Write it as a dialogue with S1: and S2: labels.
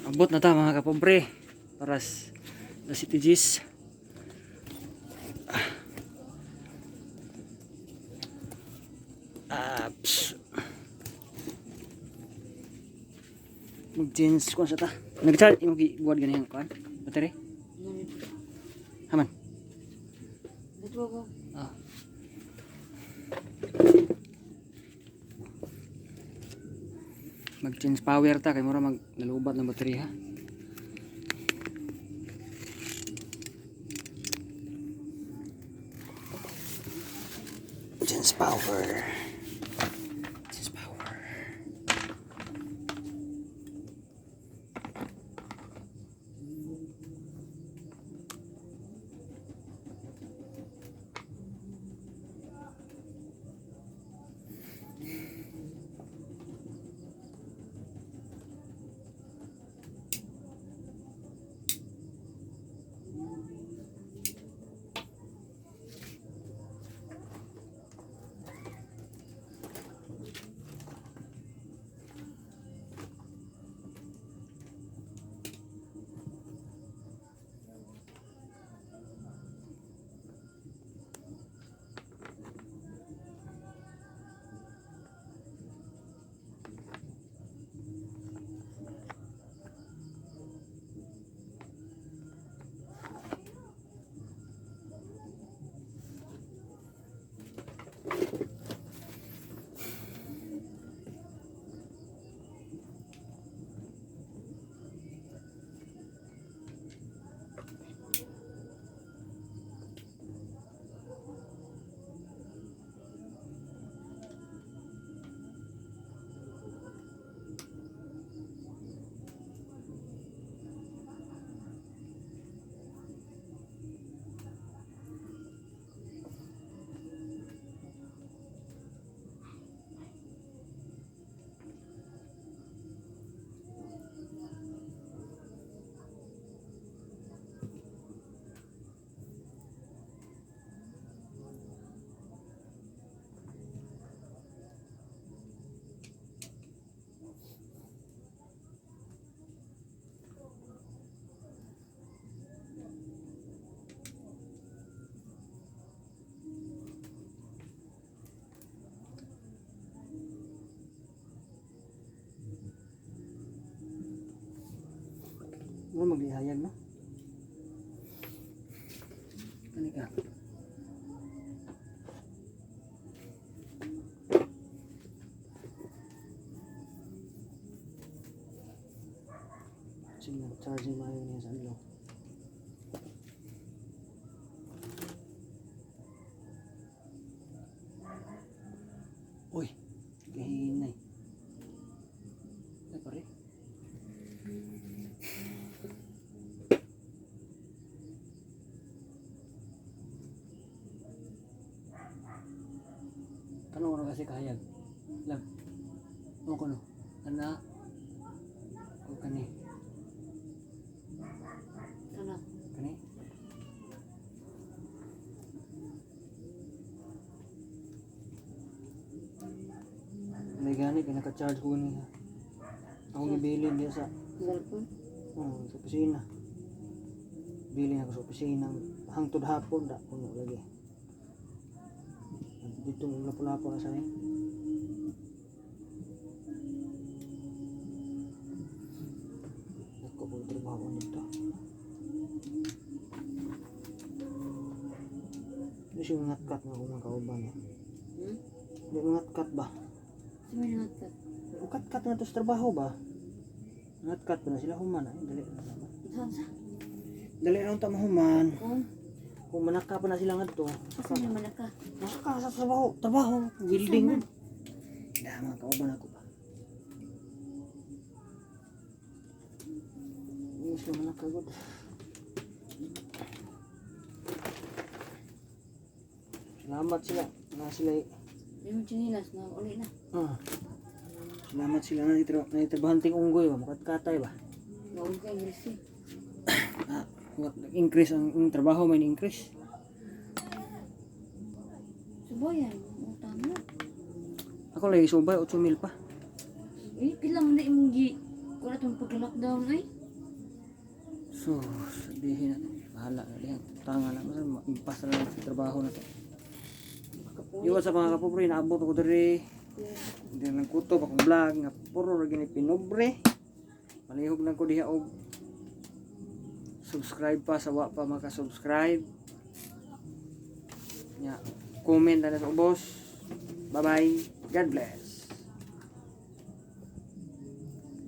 S1: Abot na ta mga kapobre. Paras na City G's. Mag-change ko sa ta. Nag-charge yung buhat ganyan kuan. Battery. Haman.
S2: Dito ako.
S1: Ah. Mag-change power ta kay mura maglalubat ng battery ha. Change power. Change power. Ano maglihayag no? Kani ka. Sige, charging mayo niya sa ilaw. Uy, kahinay. Ay pare. Tanong ko na kasi kahayag. Lag. Ano ko no? Kana. O kani.
S2: Kana.
S1: Kani. May gani kaya naka-charge ko niya. Ako gibilin diya sa
S2: Cellphone.
S1: sa opisina. Bilin ako sa opisina hangtod hapon da kuno lagi. Dito mo lapo-lapo na sa ni. Ako po trabaho nito. Hindi siya ngat-cut nga kung magkauban. Hindi ngat-cut ba?
S2: Sino yung natat?
S1: Cut-cut nga to sa trabaho ba? Ngat-cut pa na sila human. Ay, dali na naman.
S2: Saan sa?
S1: Dali na ang human.
S2: Kung
S1: Kung manaka pa na sila nga to.
S2: kasi naman ka.
S1: Nasa ka sa trabaho. Trabaho. Building. Hindi, mga kauban ako ba? Hindi sila manakagod. Salamat sila. Na sila
S2: Yung chinilas na uli na.
S1: Salamat sila na naitrabahanting unggoy ba? Makat-katay ba?
S2: Huwag ka English eh.
S1: Nag-increase ang trabaho, may increase.
S2: Subayan, utang mo.
S1: Ako lagi subay, 8,000 pa.
S2: Kailangan na imong gi. Kung na itong pagka-lockdown, ay.
S1: So, sabihin na to. Bahala na diyan. Tanga na. Basta impas na lang sa trabaho na to. Iwan sa mga kapobre, naabot ako diri. Hindi na lang kutob akong vlog nga puro ra gini pinobre. Malihog lang ko diha og subscribe pa sa wa pa maka-subscribe. Nya, comment na sa ubos. Bye bye. God bless.